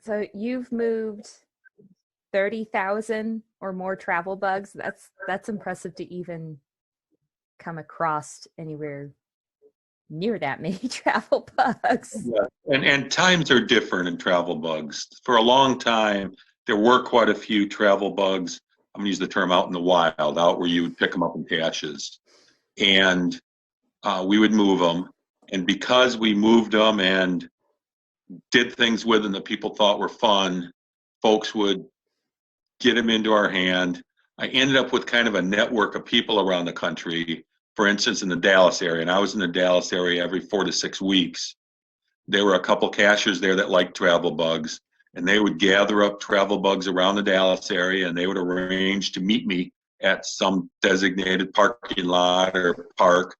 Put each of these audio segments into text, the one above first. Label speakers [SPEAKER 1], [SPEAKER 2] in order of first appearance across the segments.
[SPEAKER 1] So you've moved 30,000 or more travel bugs. That's impressive to even come across anywhere near that many travel bugs.
[SPEAKER 2] Yeah. And times are different in travel bugs. For a long time, there were quite a few travel bugs. I'm gonna use the term out in the wild, out where you would pick them up in caches, and we would move them. And because we moved them and did things with them that people thought were fun, folks would get them into our hand. I ended up with kind of a network of people around the country. For instance, in the Dallas area, and I was in the Dallas area every 4 to 6 weeks. There were a couple cachers there that liked travel bugs, and they would gather up travel bugs around the Dallas area, and they would arrange to meet me at some designated parking lot or park,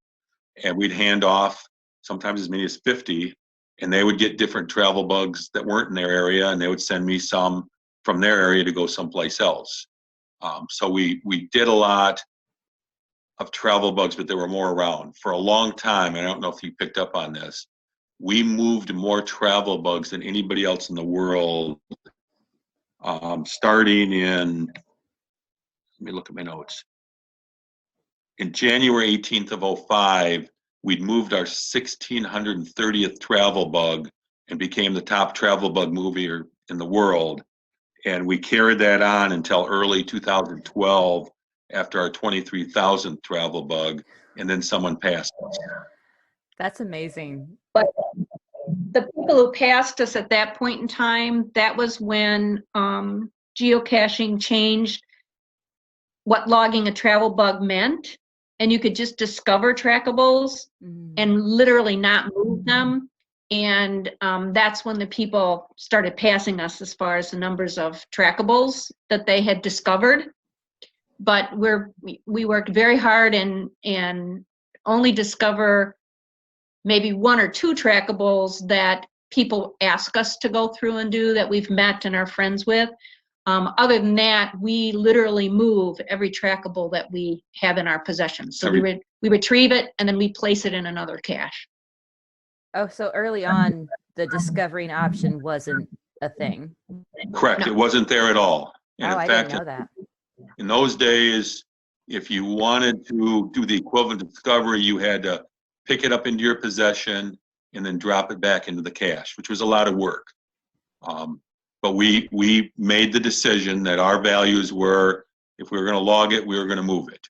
[SPEAKER 2] and we'd hand off sometimes as many as 50, and they would get different travel bugs that weren't in their area, and they would send me some from their area to go someplace else. So we did a lot of travel bugs, but there were more around. For a long time, and I don't know if you picked up on this, we moved more travel bugs than anybody else in the world. Starting in, let me look at my notes. In January 18th of '05, we'd moved our 1630th travel bug and became the top travel bug mover in the world. And we carried that on until early 2012 after our 23,000th travel bug, and then someone passed us.
[SPEAKER 1] That's amazing.
[SPEAKER 3] But the people who passed us at that point in time, that was when geocaching changed what logging a travel bug meant, and you could just discover trackables and literally not move them. And that's when the people started passing us as far as the numbers of trackables that they had discovered. But we worked very hard and only discover maybe 1 or 2 trackables that people ask us to go through and do that we've met and are friends with. Other than that, we literally move every trackable that we have in our possession. So we retrieve it and then we place it in another cache.
[SPEAKER 1] Oh, so early on, the discovering option wasn't a thing.
[SPEAKER 2] Correct.
[SPEAKER 3] No.
[SPEAKER 2] It wasn't there at all. And
[SPEAKER 1] I didn't know that.
[SPEAKER 2] In those days, if you wanted to do the equivalent of discovery, you had to pick it up into your possession and then drop it back into the cache, which was a lot of work. But we made the decision that our values were, if we were going to log it, we were going to move it.